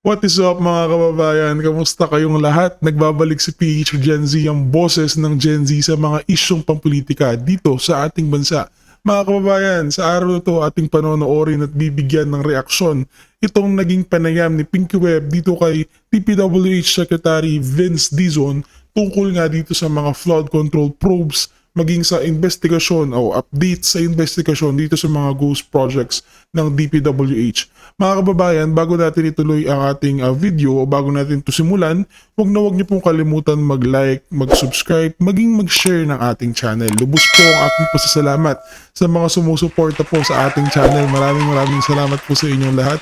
What is up mga kababayan? Kamusta kayong lahat? Nagbabalik si PH Gen Z, ang boses ng Gen Z sa mga isyong pampolitika dito sa ating bansa. Mga kababayan, sa araw na ito ating panonoorin at bibigyan ng reaksyon itong naging panayam ni Pinky Webb dito kay DPWH Secretary Vince Dizon tungkol nga dito sa mga flood control probes maging sa investigasyon o update sa investigasyon dito sa mga ghost projects ng DPWH. Mga kababayan, bago natin ituloy ang ating video o bago natin ito simulan, huwag niyo pong kalimutan mag-like, mag-subscribe, maging mag-share ng ating channel. Lubos po ang aking pasasalamat sa mga sumusuporta po sa ating channel. Maraming salamat po sa inyong lahat.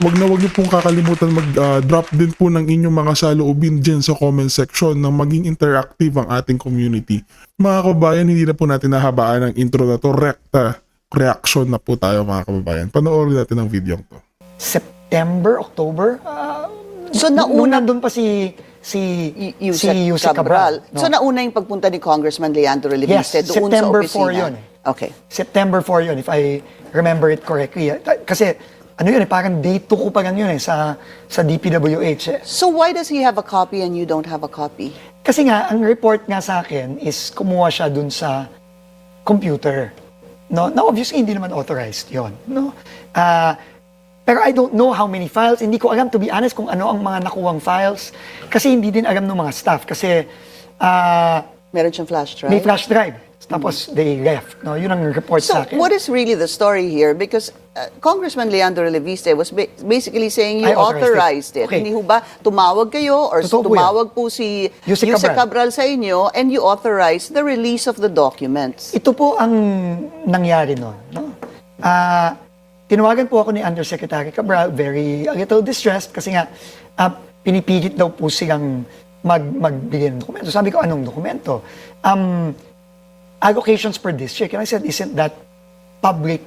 Huwag niyo pong kakalimutan mag-drop din po ng inyong mga saloobin dyan sa comment section nang maging interactive ang ating community. Mga kababayan, hindi na po natin nahabaan ang intro na to. Reaction na po tayo mga kababayan. Panoorin natin ang video to. September, October? So nung nauna nandun pa si Yusek Cabral. no? So nauna yung pagpunta ni Congressman Leandro Leviste Yes, doon September sa opisina. 4 yun eh. Okay. September 4 yun, if I remember it correctly. Kasi, ano yun eh, parang day 2 ko pa yun eh, sa DPWH eh. So why does he have a copy and you don't have a copy? Kasi nga, ang report nga sa akin is kumuha siya dun sa computer. No? Now, obviously, hindi naman authorized yon, no? Pero I don't know how many files. Hindi ko alam, to be honest, kung ano ang mga nakuwang files. Kasi hindi din alam ng mga staff. Kasi Meron siyang flash drive? may flash drive. Tapos they left. No? Yun ang report So sa akin. what is really the story here? Because Congressman Leandro Leviste was basically saying you I authorized authorized it. it. Okay. Hindi ho ba tumawag kayo or Totoo po tumawag po si Yusek Yusek Cabral. Cabral sa inyo and you authorized the release of the documents? Ito po ang nangyari noon. No? Tinawagan po ako ni Undersecretary Cabral, a little distressed kasi nga pinipilit daw po silang magbigay ng dokumento. Sabi ko, anong dokumento? Allocations per district. And I said, isn't that public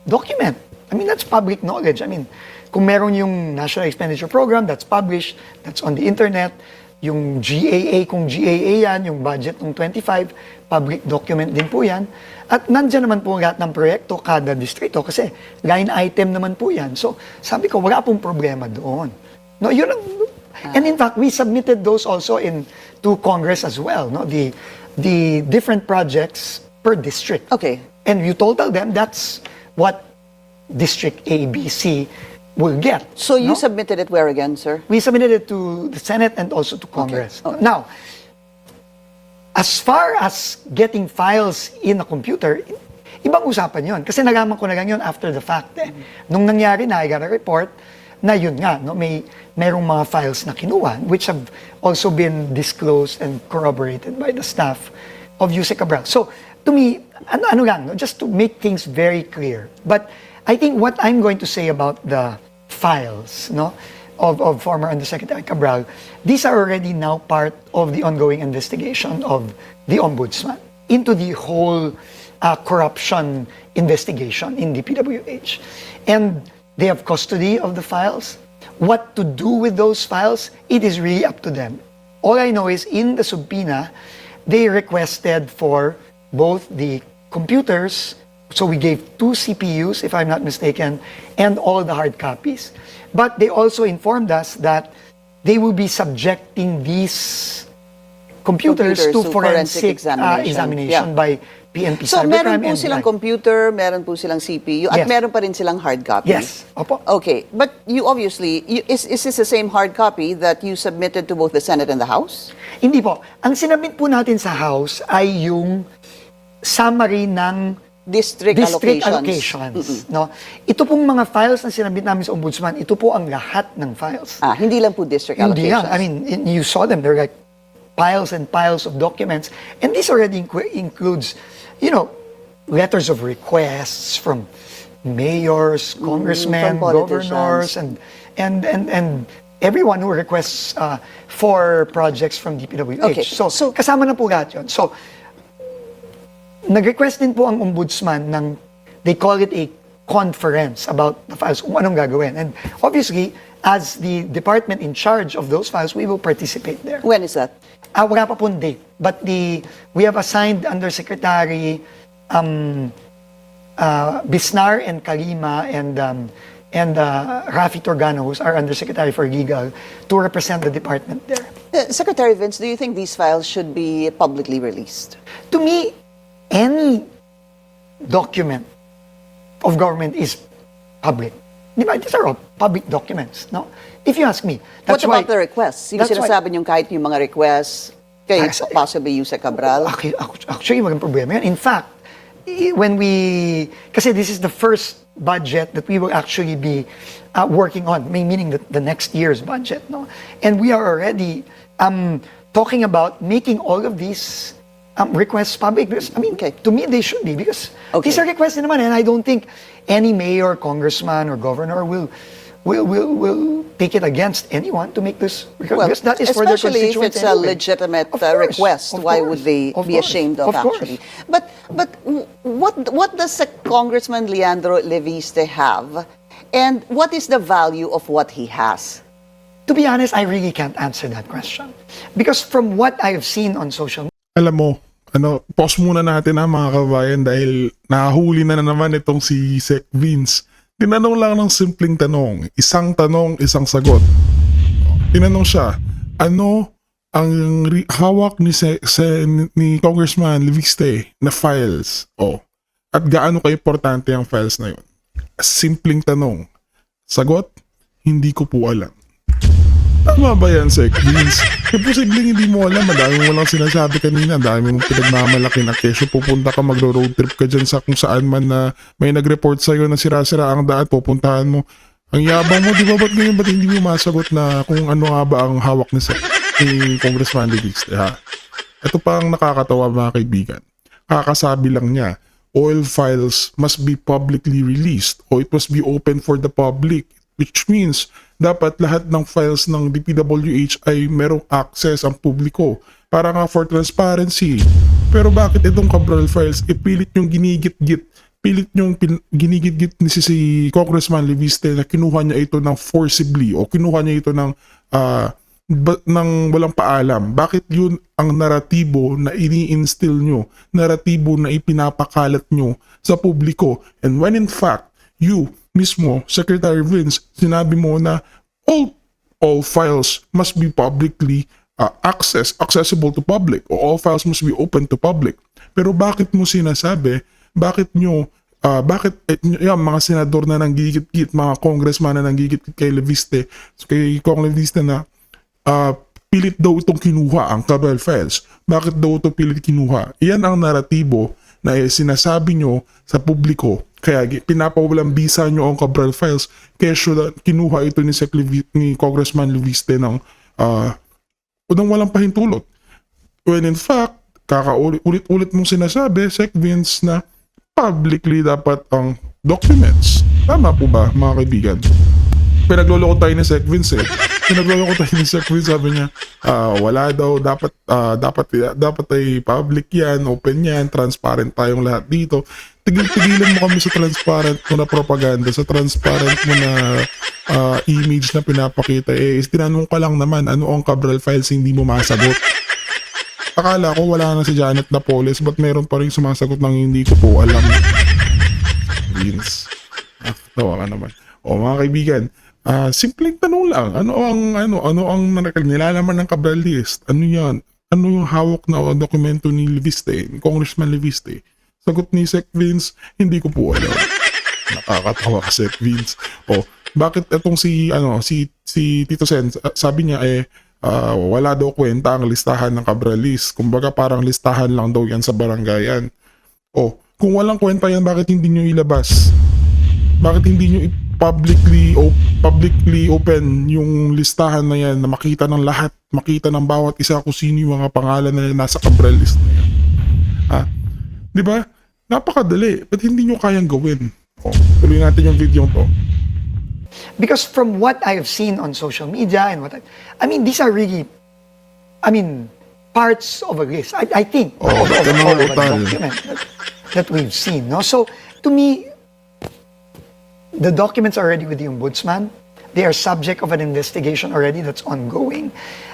document? I mean, that's public knowledge. I mean, kung meron yung National Expenditure Program, that's published, that's on the internet. Yung GAA, kung GAA yan, yung budget ng 25, public document din po yan. At nandyan naman po lahat ng proyekto, kada distrito, kasi line item naman po yan. So, sabi ko, wala pong problema doon. No, yun ang, and in fact, we submitted those also to Congress as well, no? The different projects per district. Okay. And you total them, that's what District A, B, C will get. So you no? submitted it where again, sir? We submitted it to the Senate and also to Congress. Okay. Now, as far as getting files in a computer, ibang usapan yon. Kasi nalaman ko na lang yun after the fact. Eh. Nung nangyari na, I got a report na yun nga, no, merong mga files na kinuha, which have also been disclosed and corroborated by the staff of Yusek Cabral. So, to me, ano lang, no, just to make things very clear. But I think what I'm going to say about the files, no, of former Undersecretary Cabral, these are already now part of the ongoing investigation of the Ombudsman into the whole corruption investigation in DPWH. And they have custody of the files. What to do with those files, it is really up to them. All I know is in the subpoena, they requested for both the computers, so we gave 2 CPUs, if I'm not mistaken, and all the hard copies. But they also informed us that they will be subjecting these computers to forensic examination by PNP So Cybercrime meron po and silang like- computer, meron po silang CPU, at Yes. meron pa rin silang hard copy? Yes. Opo. Okay, but you obviously, is this the same hard copy that you submitted to both the Senate and the House? Hindi po. Ang sinabit po natin sa House ay yung summary ng District allocations. No? Ito pong mga files na sinabit namin sa Ombudsman, ito po ang lahat ng files. Hindi lang po district Hindi allocations. lang. I mean, you saw them. They're like piles and piles of documents. And this already includes, letters of requests from mayors, congressmen, from politicians. governors, and everyone who requests for projects from DPWH. Okay. So, So- kasama na po lahat yun. So, nag-request din po ang ombudsman ng, they call it a conference about the files, kung anong gagawin. And obviously, as the department in charge of those files, we will participate there. When is that? Wala pa pong date. But we have assigned Undersecretary Bisnar and Kalima and and Rafi Torgano, who's our Undersecretary for Legal, to represent the department there. Secretary Vince, do you think these files should be publicly released? To me, any document of government is public. Di ba? These are all public documents, no? If you ask me, What that's why... about the requests? Yung that's why- sinasabi niyong kahit yung mga requests kay possibly Yusek Cabral? Actually, walang problema yun. In fact, when we... Kasi this is the first budget that we will actually be working on, meaning the next year's budget, no? And we are already talking about making all of these requests public. Because, I mean, Okay. to me, they should be, because Okay. these are requests naman, and I don't think any mayor, congressman, or governor will take it against anyone to make this request. Well, Because that is for their especially if constituents it's a anyway. legitimate Of course, request, of why course, would they of be course, ashamed of course. actually? But what does Congressman Leandro Leviste have, and what is the value of what he has? To be honest, I really can't answer that question. Because from what I have seen on social media, Alam mo, pause muna natin mga kabayan dahil nahuli na naman itong si Sec Vince. Tinanong lang ng simpleng tanong, isang sagot. Tinanong siya, ano ang hawak ni Congressman Leviste na files? At gaano ka-importante ang files na yun? Simpleng tanong. Sagot, hindi ko po alam. Tama ba yan, Sec Vince? Posibleng hindi mo alam, madami mo lang sinasabi kanina, dami mong pinagmamalaki na kesyo pupunta ka, magro-road trip ka dyan sa kung saan man na may nag-report sa'yo na sira-sira ang daan, pupuntahan mo. Ang yabang mo, di ba? Ba't ngayon, ba't hindi mo masagot na kung ano nga ba ang hawak ni Congressman Leviste, ha? Ito pa ang nakakatawa, mga kaibigan. Kakasabi lang niya, oil files must be publicly released or it must be open for the public, which means dapat lahat ng files ng DPWH ay merong access ang publiko para nga for transparency. Pero bakit itong Cabral files ipilit yung ginigit-git, ginigit-git ni si Congressman Leviste na kinuha niya ito ng forcibly o kinuha niya ito ng walang paalam? Bakit yun ang naratibo na ini-instill nyo, naratibo na ipinapakalat nyo sa publiko? And when in fact, you mismo, Secretary Vince, sinabi mo na all files must be publicly accessible to public, or all files must be open to public. Pero bakit mo sinasabi, bakit yung mga senador na nanggigit-git, mga congressman na nanggigit kay Leviste, kay Kong Leviste na pilit daw itong kinuha ang Cabral files. Bakit daw ito pilit kinuha? Iyan ang naratibo na sinasabi nyo sa publiko. Kaya pinapawalang bisa nyo ang Cabral files kaya kinuha ito ni Congressman Leviste ng walang pahintulot. When in fact, ulit-ulit mong sinasabi, Sec Vince, na publicly dapat ang documents. Tama po ba, mga kaibigan? Pinagloloko tayo ni Sec Vince sabi niya, wala daw, dapat ay public yan, open yan, transparent tayong lahat dito. Tigilan mo kami sa transparent mo na propaganda, sa transparent mo na image na pinapakita. Tinanong ka lang naman, ano ang Cabral files, hindi mo masagot. Akala ko wala na si Janet Napoles, but meron pa rin sumasagot ng hindi ko po alam. Vince. Tawa ka naman. Mga kaibigan, simpleng tanong lang, ano ang nilalaman ng Cabral list? Ano yan? Ano yung hawak na dokumento ni Leviste, ni Congressman Leviste? Sagot ni Sec Vince, hindi ko po alam. Nakakatawa ka, Sec Vince. Bakit itong si Tito Sen, sabi niya wala daw kwenta ang listahan ng Cabral list. Kumbaga parang listahan lang daw yan sa barangayan. Kung walang kwenta yan, bakit hindi nyo ilabas? Bakit hindi nyo publicly open yung listahan na yan na makita ng lahat, makita ng bawat isa kung sino yung mga pangalan na nasa Cabral list na yan? Di ba? Napakadali. Ba't hindi nyo kayang gawin? Tuloy natin yung video to. because from what I have seen on social media and these are really, parts of a list. I think of a document that we've seen. No? So, to me, the documents are already with the Ombudsman. They are subject of an investigation already that's ongoing.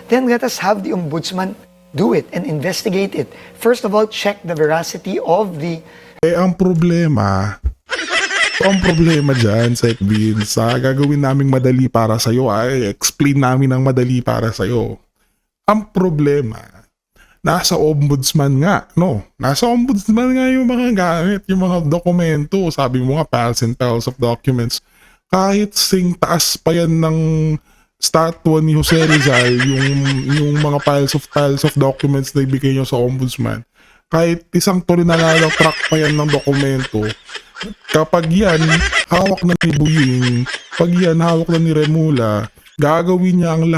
Then let us have the Ombudsman do it and investigate it. First of all, check the veracity of the... Ang problema, So, ang problema dyan, Sec Vince, gagawin naming madali para sa'yo, ay explain namin ng madali para sa'yo. Ang problema, nasa ombudsman nga, no? Nasa ombudsman nga yung mga gamit, yung mga dokumento. Sabi mo nga, piles and piles of documents. Kahit sing taas pa yan ng statwa ni Jose Rizal, yung mga piles of documents na ibigay nyo sa ombudsman. Kahit isang tulinanalo track pa yan ng dokumento, kapag yan, hawak na ni Buying, pag yan, hawak na ni Remula, gagawin niya ang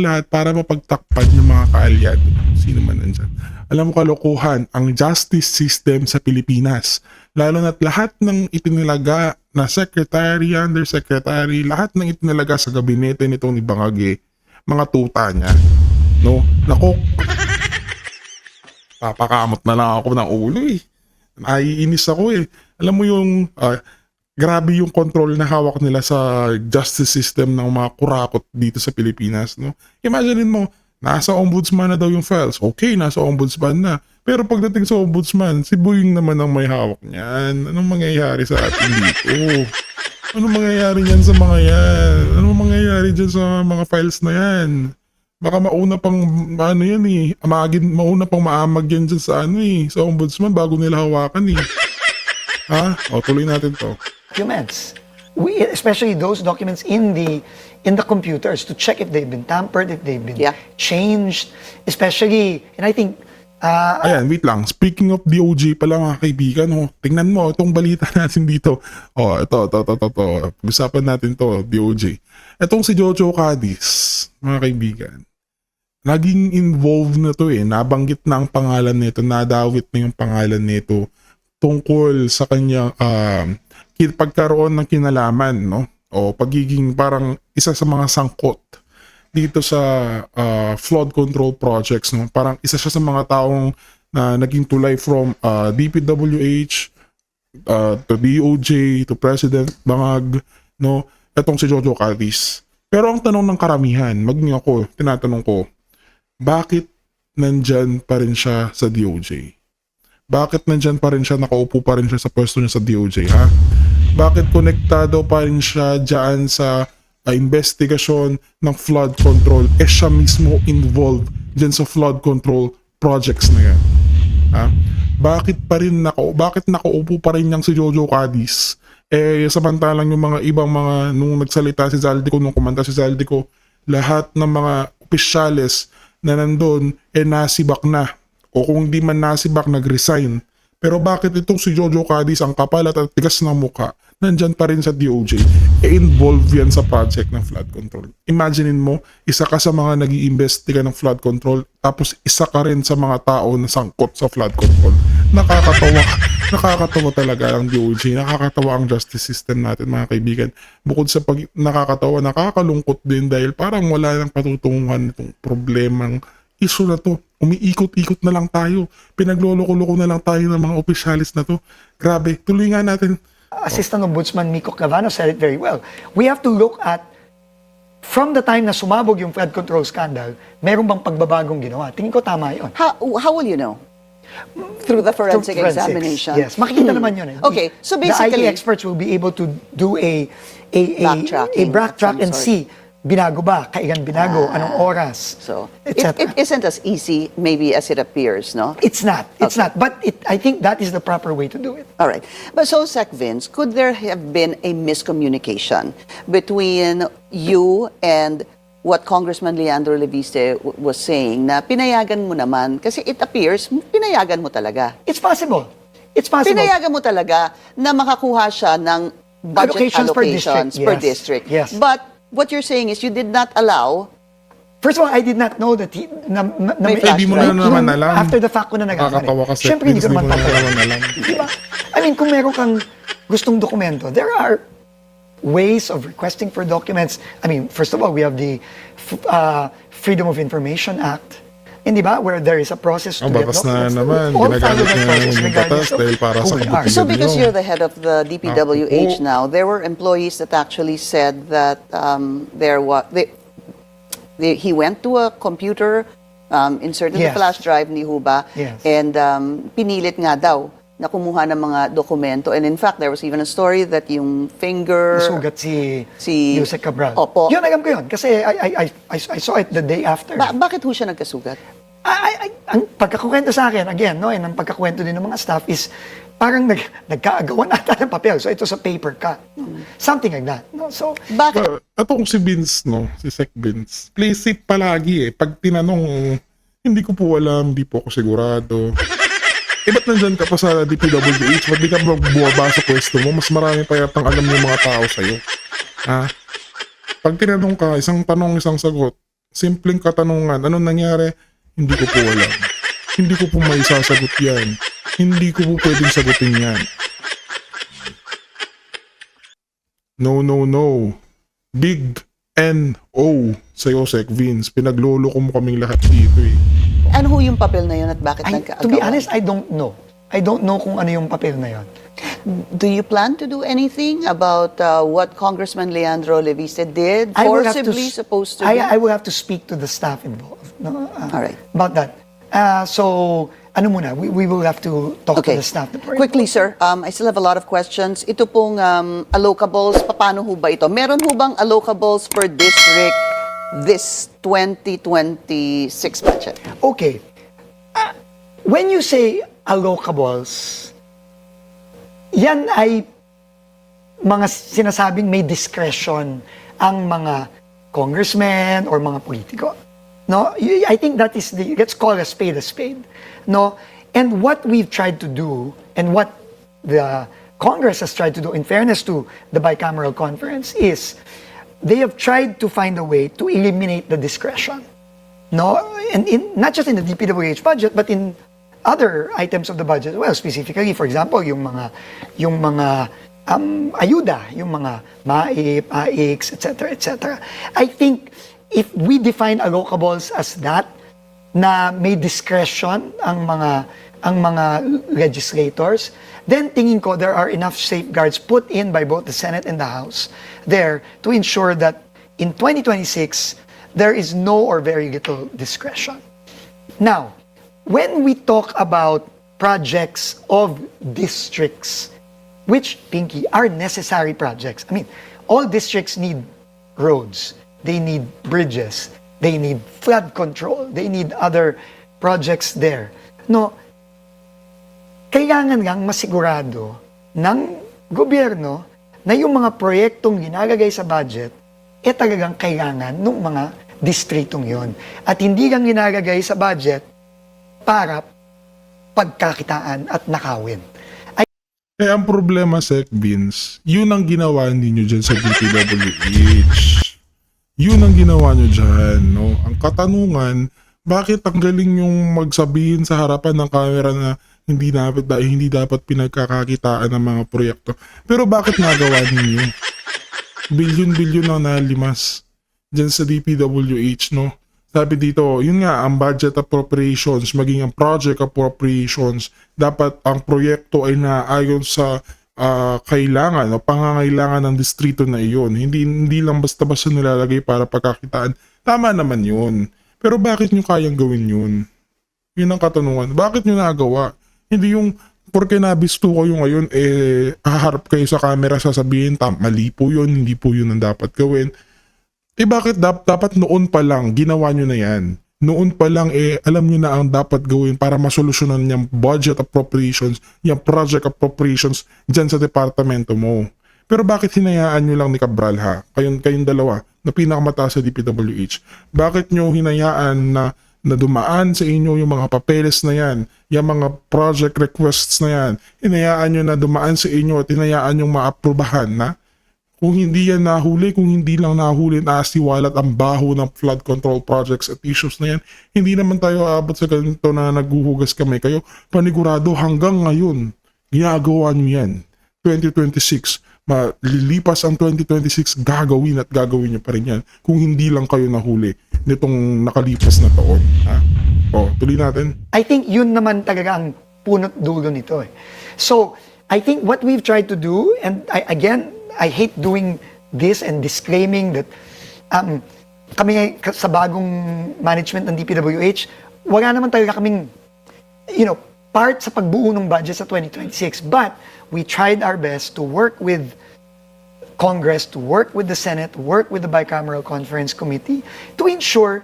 lahat para mapagtakpan yung mga kaalyado. Sino man nandyan. Alam mo kalokohan, ang justice system sa Pilipinas, lalo na't lahat ng itinilaga na secretary, undersecretary, lahat ng itinilaga sa gabinete nito ni Bangage, mga tuta niya. No? Nako, papakamot na lang ako ng ulo eh. Naiinis ako eh. Alam mo yung grabe yung control na hawak nila sa justice system ng mga kurakot dito sa Pilipinas, no? Imagine mo, nasa ombudsman na daw yung files. Okay, nasa ombudsman na. Pero pagdating sa ombudsman, si Buying naman ang may hawak niyan. Anong mangyayari sa atin dito? Anong mangyayari niyan sa mga yan? Anong mangyayari dyan sa mga files na yan? Baka mauna pang mauna pang maamag yan dyan sa sa ombudsman bago nila hawakan eh. Ha? O, tuloy natin to. Documents. Especially those documents in the computers to check if they've been tampered, if they've been changed, especially, and I think Ayan, wait lang. Speaking of DOJ pala mga kaibigan, tingnan mo itong balita natin dito. Ito. Usapan natin to, DOJ. Itong si Jojo Cadiz, mga kaibigan. Naging involved na to eh. Nabanggit na ang pangalan nito, nadawit na yung pangalan nito tungkol sa kanyang pagkaroon ng kinalaman, no? O pagiging parang isa sa mga sangkot dito sa flood control projects, no? Parang isa siya sa mga taong na naging tulay from DPWH to DOJ to President Bangag, no? Etong si Jojo Cadiz. Pero ang tanong ng karamihan, tinatanong ko, bakit nandyan pa rin siya sa DOJ? Bakit nandyan pa rin siya, nakaupo pa rin siya sa pwesto niya sa DOJ, ha? Bakit konektado pa rin siya dyan sa investigasyon ng flood control? Siya mismo involved dyan sa flood control projects na yan. Ha? Bakit nakaupo pa rin yang si Jojo Cadiz? Samantalang yung mga ibang mga, nung nagsalita si Zaldico, nung kumanta si Zaldico, lahat ng mga opisyales na nandun, nasibak na. O kung di man nasibak, nag-resign. Pero bakit itong si Jojo Cadiz, ang kapal at tigas ng mukha, nandyan pa rin sa DOJ, involved yan sa project ng flood control. Imaginein mo, isa ka sa mga nag-iimbestiga ng flood control, tapos isa ka rin sa mga tao na sangkot sa flood control. Nakakatawa talaga ang DOJ, nakakatawa ang justice system natin, mga kaibigan. Bukod sa nakakatawa, nakakalungkot din dahil parang wala nang patutunguhan itong problemang issue na to. Umiikot-ikot na lang tayo. Pinagloloko-loko na lang tayo ng mga opisyalis na to. Grabe, tuloy nga natin. Assistant Ombudsman Miko Cavano said it very well. We have to look at, from the time na sumabog yung flood control scandal, meron bang pagbabagong ginawa? Tingin ko tama yun. How will you know? Through the forensic examination? Yes, makikita naman yun. Okay, so basically, the IT experts will be able to do a Backtracking backtrack of some and sort. see, binago ba? Kailan binago? Anong oras? So, etc. it isn't as easy maybe as it appears, no? It's not. But I think that is the proper way to do it. All right. But so, Sec Vince, could there have been a miscommunication between you and what Congressman Leandro Leviste was saying na pinayagan mo naman, kasi it appears, pinayagan mo talaga. It's possible. It's possible. Pinayagan mo talaga na makakuha siya ng budget allocations per district. Yes. But what you're saying is you did not allow. First of all, I did not know that May flash Hindi mo na naman alam. After the fact ko na Nakakatawa nagkakaroon. kasi. Siyempre, hindi ko naman Hindi mo na papayag. naman alam. Diba? I mean, kung meron kang gustong dokumento, there are ways of requesting for documents. I mean, first of all, we have the Freedom of Information Act. Hindi ba? Where there is a process to get Batas na documents. naman. All Ginagamit follow that niya process yung regardless batas of dahil para who sa we are. kabutihan. So because Yun. you're the head of the DPWH now, there were employees that actually said that he went to a computer, inserted the Yes. flash drive ni Huba, Yes. and pinilit nga daw na kumuha ng mga dokumento. And in fact, there was even a story that yung finger... Nasugat si Yusek Cabral. Opo. Yun, alam ko yun. Kasi I saw it the day after. Bakit ho siya nagkasugat? Ang pagkakuwento sa akin, again, no, and ang pagkakwento din ng mga staff is parang nagkaagawan ata ng papel. So ito sa paper cut. No? Something like that. No? So, Bakit? Atong si Vince, no? Si Sec Vince. Play safe palagi eh. Pag tinanong, hindi ko po alam, hindi po ako sigurado. Ba't nandyan ka pa sa DPWH? Ba't di ka bumaba sa pwesto mo? Mas marami pa yatang alam ng mga tao sa'yo. Ha? Pag tinanong ka, isang tanong, isang sagot, simpleng katanungan, anong nangyari? Hindi ko po alam. Hindi ko po may sasagot yan. Hindi ko po pwedeng sagutin yan. No, no, no. Big N-O sa Yosek Vince. Pinagloloko mo kaming lahat dito eh. Ano ho yung papel na yun at bakit nagkaagawan? to be honest, I don't know. I don't know kung ano yung papel na yun. Do you plan to do anything about what Congressman Leandro Leviste did? I will have to Forcibly supposed to I do? will have to speak to the staff involved. No, All right. About that. So, ano muna, we will have to talk to the staff. Quickly, sir. I still have a lot of questions. Ito pong allocables, paano ho ba ito? Meron ho bang allocables per district this 2026 budget? Okay. When you say allocables, yan ay mga sinasabing may discretion ang mga congressmen or mga politiko. No, I think that is let's call a spade a spade. No, and what we've tried to do, and what the Congress has tried to do, in fairness to the bicameral conference, is they have tried to find a way to eliminate the discretion. No, and not just in the DPWH budget, but in other items of the budget. Well, specifically, for example, yung mga ayuda, yung mga MAIP, AIX, etc., etc. I think if we define allocables as that, na may discretion ang mga legislators, then tingin ko there are enough safeguards put in by both the Senate and the House there to ensure that in 2026 there is no or very little discretion. Now, when we talk about projects of districts, which, Pinky, are necessary projects. I mean, all districts need roads, they need bridges, they need flood control, they need other projects there. No, kailangan lang masigurado ng gobyerno na yung mga proyektong ginagagay sa budget talagang kailangan ng mga distritong yon. At hindi lang ginagagay sa budget para pagkakitaan at nakawin. Eh, ang problema, Sec Vince, yun ang ginawa ninyo dyan sa DPWH. Yun ang ginawa nyo dyan, no? Ang katanungan, bakit ang galing yung magsabihin sa harapan ng camera na hindi dapat pinagkakakitaan ng mga proyekto. Pero bakit nagawa ninyo? Bilyon-bilyon na nalimas dyan sa DPWH, no? Sabi dito, yun nga, ang budget appropriations, maging ang project appropriations, dapat ang proyekto ay naayon sa kailangan o pangangailangan ng distrito na iyon. Hindi lang basta-basta nilalagay para pagkakitaan. Tama naman yun. Pero bakit nyo kayang gawin yun? Yun ang katanungan. Bakit nyo nagawa? Hindi yung, porque nabisto kayo ngayon, haharap kayo sa camera, sasabihin, mali po yun, hindi po yun ang dapat gawin. Bakit dapat noon pa lang ginawa nyo na yan? Noon pa lang alam nyo na ang dapat gawin para masolusyonan yung budget appropriations, yung project appropriations dyan sa departamento mo. Pero bakit hinayaan nyo lang ni Cabral, ha? Kayong dalawa na pinakamataas sa DPWH. Bakit nyo hinayaan na dumaan sa inyo yung mga papeles na yan, yung mga project requests na yan, hinayaan nyo na dumaan sa inyo at hinayaan nyo maaprubahan na? Kung hindi yan nahuli, kung hindi lang nahuli na asiwalat ang baho ng flood control projects at issues na yan, hindi naman tayo aabot sa ganito na naghuhugas kami kayo. Panigurado hanggang ngayon, ginagawa nyo yan. 2026, malilipas ang 2026, gagawin at gagawin nyo pa rin yan kung hindi lang kayo nahuli nitong nakalipas na taon. Ha? O, tuloy natin. I think yun naman talaga ang punot dulo nito. So, I think what we've tried to do, and I hate doing this and disclaiming that kami sa bagong management ng DPWH, wala naman talaga kaming, part sa pagbuo ng budget sa 2026. But we tried our best to work with Congress, to work with the Senate, to work with the Bicameral Conference Committee to ensure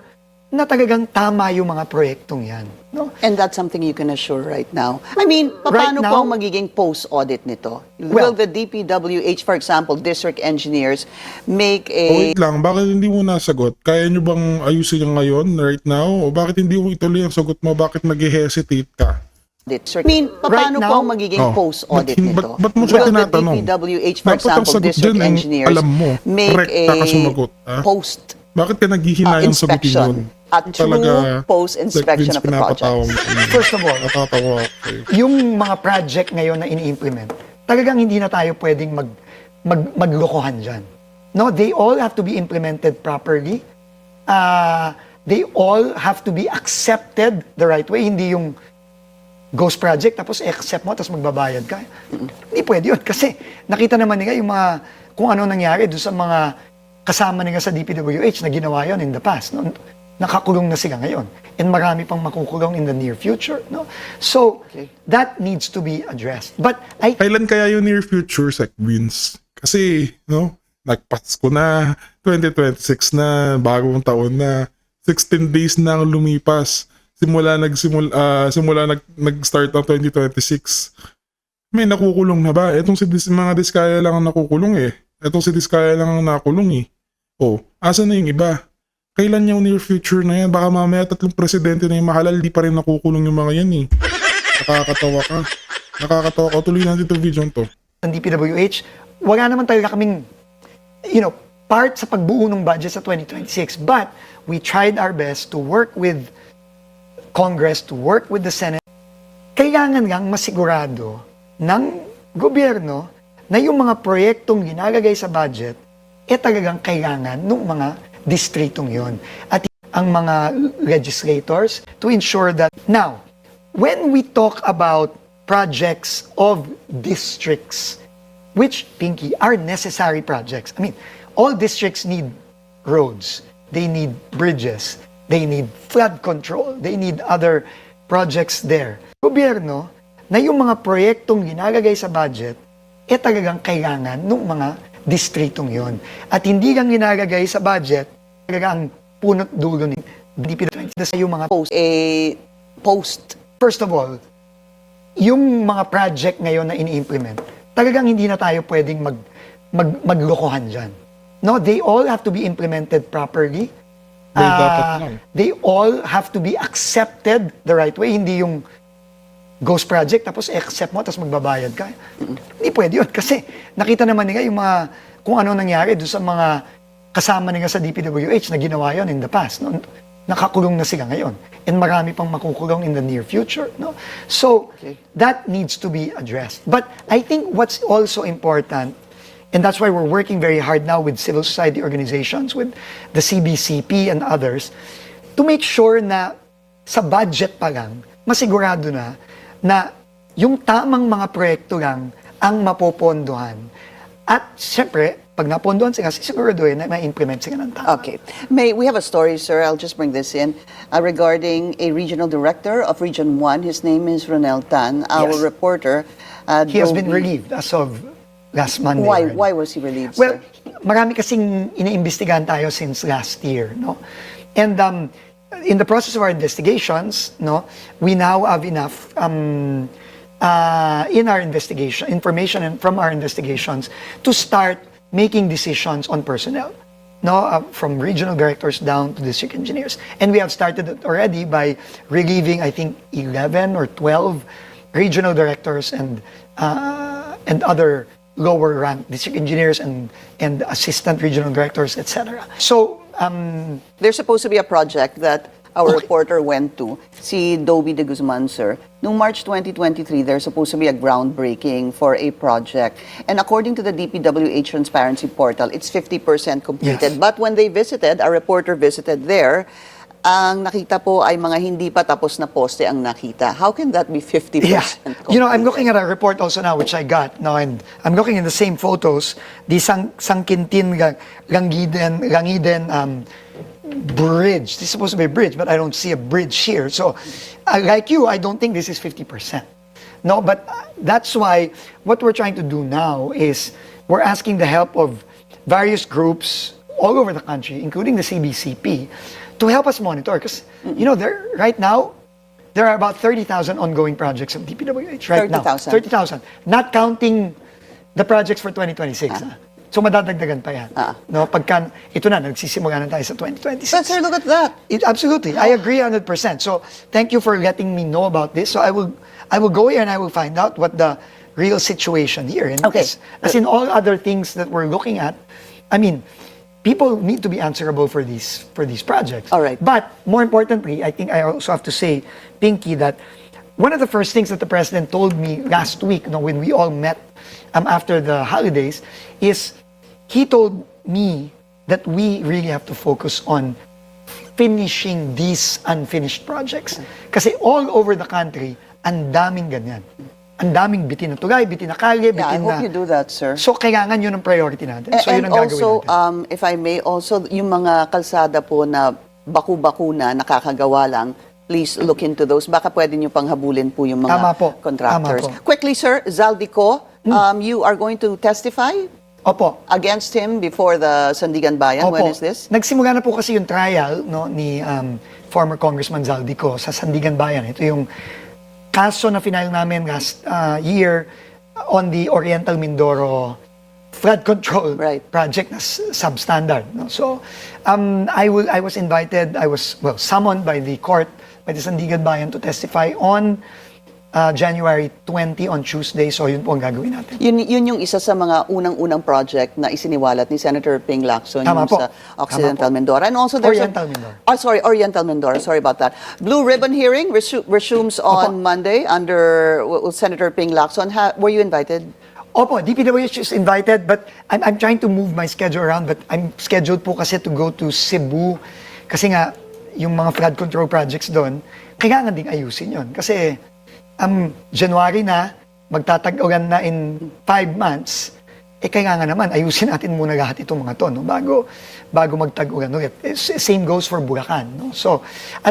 na talagang tama yung mga proyektong yan. No? And that's something you can assure right now. I mean, Right paano now- po ang magiging post-audit nito? Will Well- the DPWH, for example, district engineers, make a... Wait lang, bakit hindi mo nasagot? Kaya nyo bang ayusin yung ngayon, right now? O bakit hindi mo ituloy ang sagot mo? Bakit nag-hesitate ka? I mean, paano Right po now- ang magiging Oh, post-audit ba't- nito? ba't mo siya Will the tinatanong? DPWH, for Dapat ang example, sagot district dyan, engineers, alam mo, make rekta ka sumagot, a ha? post Bakit ka naghihinayang sagutin inspection, yun? a true post-inspection of the project? First of all, Natatawa ako sa'yo. yung mga project ngayon na ini-implement, talagang hindi na tayo pwedeng maglokohan dyan. No, they all have to be implemented properly. They all have to be accepted the right way. Hindi yung ghost project, tapos accept mo, tapos magbabayad ka. Hindi pwede yun. Kasi nakita naman nila yung mga, kung ano nangyari doon sa mga kasama nila sa DPWH na ginawa yun in the past. No? Nakakulong na sila ngayon. And marami pang makukulong in the near future. No? So, that needs to be addressed. But I Kailan kaya yung near future, Sec Vince? Kasi, no, nagpasko na, 2026 na, bagong taon na, 16 days na ang lumipas. Nag-start ang 2026. May nakukulong na ba? Etong mga Diskaya lang ang nakukulong eh. Etong si Diskaya lang ang nakulong eh. Oh, asa na yung iba? Kailan yung near future na yan? Baka mamaya 3 presidente na yung mahalal, di pa rin nakukulong yung mga yan eh. Nakakatawa ka. Nakakatawa ka. Tuloy natin itong video to. ng DPWH, wala naman talaga kaming, part sa pagbuo ng budget sa 2026. But we tried our best to work with Congress, to work with the Senate. Kailangan lang masigurado ng gobyerno na yung mga proyektong ginagagay sa budget, talagang kailangan ng mga distritong yon. At ang mga legislators to ensure that, now, when we talk about projects of districts, which, Pinky, are necessary projects. I mean, all districts need roads, they need bridges, they need flood control, they need other projects there. Gobyerno, na yung mga proyektong ginagagay sa budget, talagang kailangan ng mga distritong yon. At hindi lang ginagagay sa budget, talagang punot dulo ni DP20 sa yung mga post. First of all, yung mga project ngayon na ini-implement, talagang hindi na tayo pwedeng maglokohan dyan. No, they all have to be implemented properly. Well, dapat lang. They all have to be accepted the right way. Hindi yung ghost project, tapos accept mo, tapos magbabayad ka. Hindi pwede yun. Kasi nakita naman nila yung mga, kung ano nangyari doon sa mga kasama nila sa DPWH na ginawa yun in the past. No? Nakakulong na sila ngayon. And marami pang makukulong in the near future. No? So, that needs to be addressed. But I think what's also important, and that's why we're working very hard now with civil society organizations, with the CBCP and others, to make sure na sa budget pa lang, masigurado na yung tamang mga proyekto lang ang mapopondohan. At siyempre, pag napondohan sila, siguraduhin na ma-implement sila ng tama. Okay. We have a story, sir. I'll just bring this in regarding a regional director of Region 1. His name is Ronel Tan, our Yes. reporter. He has been Dobie. relieved as of last Monday. Why? already. Why was he relieved, Well, sir? marami kasing iniimbestigahan tayo since last year, no? And in the process of our investigations, no, we now have enough in our investigation information and from our investigations to start making decisions on personnel, no, from regional directors down to district engineers. And we have started it already by relieving, I think, 11 or 12 regional directors and other lower rank district engineers and assistant regional directors, etc. So, There's supposed to be a project that our Okay. reporter went to, si Dobie de Guzman, sir. Noong March 2023, there's supposed to be a groundbreaking for a project. And according to the DPWH Transparency Portal, it's 50% completed. Yes. But when they visited, a reporter visited there, ang nakita po ay mga hindi pa tapos na poste ang nakita. How can that be 50% yeah. completed? You know, I'm looking at a report also now, which I got now, and I'm looking in the same photos, the Sangkintin, Langiden, bridge. This is supposed to be a bridge, but I don't see a bridge here. So, like you, I don't think this is 50%. No, but that's why what we're trying to do now is we're asking the help of various groups all over the country, including the CBCP, to help us monitor. Because, you know, right now, there are about 30,000 ongoing projects of DPWH right now. 30,000. Not counting the projects for 2026. So madadagdagan pa yan. No, pagka ito na nagsisimula na tayo sa 2026. But sir, look at that. Absolutely. I agree 100%. So thank you for letting me know about this. So I will go here and I will find out what the real situation here is. Okay. As in all other things that we're looking at, I mean, people need to be answerable for these projects. All right. But more importantly, I think I also have to say, Pinky, that one of the first things that the president told me last week, when we all met after the holidays, is he told me that we really have to focus on finishing these unfinished projects. Kasi all over the country, ang daming ganyan. Ang daming bitin na tulay, bitin na kalye, Yeah, I bitin hope na... you do that, sir. So, kailangan yun ang priority natin. So, yun And ang gagawin also, natin. if I may, also, yung mga kalsada po na baku-baku na nakakagawa lang, please look into those. Baka pwede nyo pang habulin po yung mga Tama po. contractors. Tama po. Quickly, sir, Zaldico, you are going to testify Opo. against him before the Sandigan Bayan. Opo. When is this? Nagsimula na po kasi yung trial ni former Congressman Zaldico sa Sandigan Bayan. Ito yung kaso na final namin last year on the Oriental Mindoro flood control project na substandard. No? So, I was invited, I was summoned by the court, by the Sandigan Bayan to testify on January 20 on Tuesday. So, yun po ang gagawin natin. Yun yung isa sa mga unang-unang project na isiniwalat ni Senator Ping Lacson Tama yung po. sa Occidental Tama po. Mindoro. And also there's Oriental Mindoro. Oriental Mindoro. Sorry about that. Blue Ribbon hearing resumes on Monday under Senator Ping Lacson. Were you invited? Opo, DPWH is invited, but I'm trying to move my schedule around, but I'm scheduled po kasi to go to Cebu. Kasi nga, yung mga flood control projects doon, kailangan ding ayusin yon. Kasi, January na, magtatag-ulan na in 5 months, kailangan naman, ayusin natin muna lahat itong mga to, no? bago magtag-ulan ulit. Same goes for Bulacan. No? So,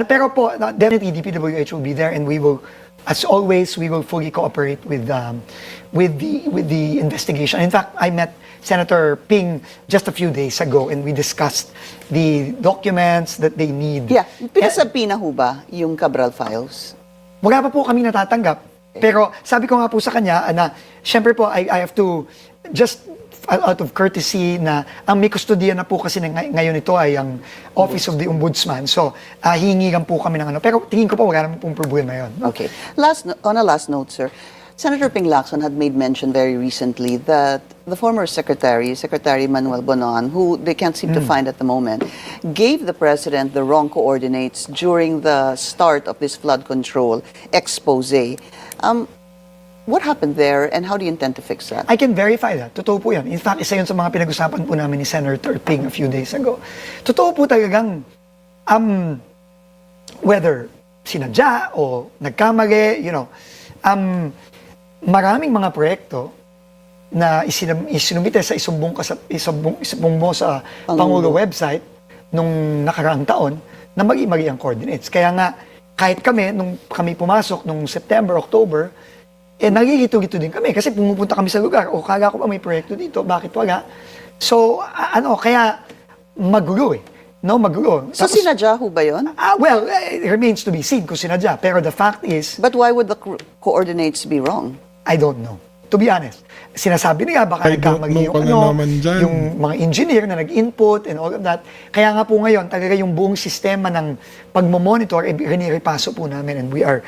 pero po, definitely DPWH will be there and we will, as always, we will fully cooperate with the investigation. In fact, I met Senator Ping just a few days ago and we discussed the documents that they need. Yeah. Pinasabi na ho ba yung Cabral files? Wala pa po kami natatanggap. Pero sabi ko nga po sa kanya na, syempre po, I have to just out of courtesy na ang may kustodiya na po kasi ngayon ito ay ang Office of the Ombudsman. So, hihingi lang po kami ng ano. Pero tingin ko po, wala naman pong problema yun. Okay. On a last note, sir, Senator Ping Lacson had made mention very recently that the former Secretary Manuel Bonon, who they can't seem to find at the moment, gave the President the wrong coordinates during the start of this flood control expose. What happened there and how do you intend to fix that? I can verify that. Totoo po yan. In fact, isa yun sa mga pinag-usapan po namin ni Senator Ping a few days ago. Totoo po talagang whether sinadya o nagkamali, maraming mga proyekto na isinumite sa isumbong mo sa Pangulo website nung nakaraang taon na mali-mali ang coordinates. Kaya nga, kahit kami, nung kami pumasok nung September, October, nagigito-gito din kami kasi pumupunta kami sa lugar. O, kala ko ba may proyekto dito? Bakit wala? So, kaya magulo eh. No, magulo. So, sinadya ho ba yun? Well, it remains to be seen kung sinadya. Pero the fact is... But why would the coordinates be wrong? I don't know. To be honest. Sinasabi nila baka I don't nagkamali know pala naman dyan. yung mga engineer na nag-input and all of that. Kaya nga po ngayon, talaga yung buong sistema ng pagmamonitor, rinirepaso po namin and we are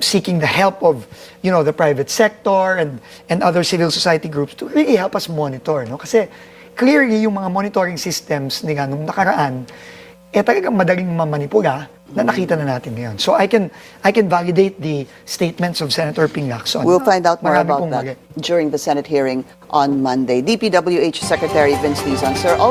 seeking the help of, the private sector and other civil society groups to really help us monitor. No? Kasi clearly, yung mga monitoring systems nila nung nakaraan, talagang madaling mamanipula na nakita na natin ngayon. So I can validate the statements of Senator Ping Lacson. We'll find out more Marami about pong that mali. during the Senate hearing on Monday. DPWH Secretary Vince Dizon, sir.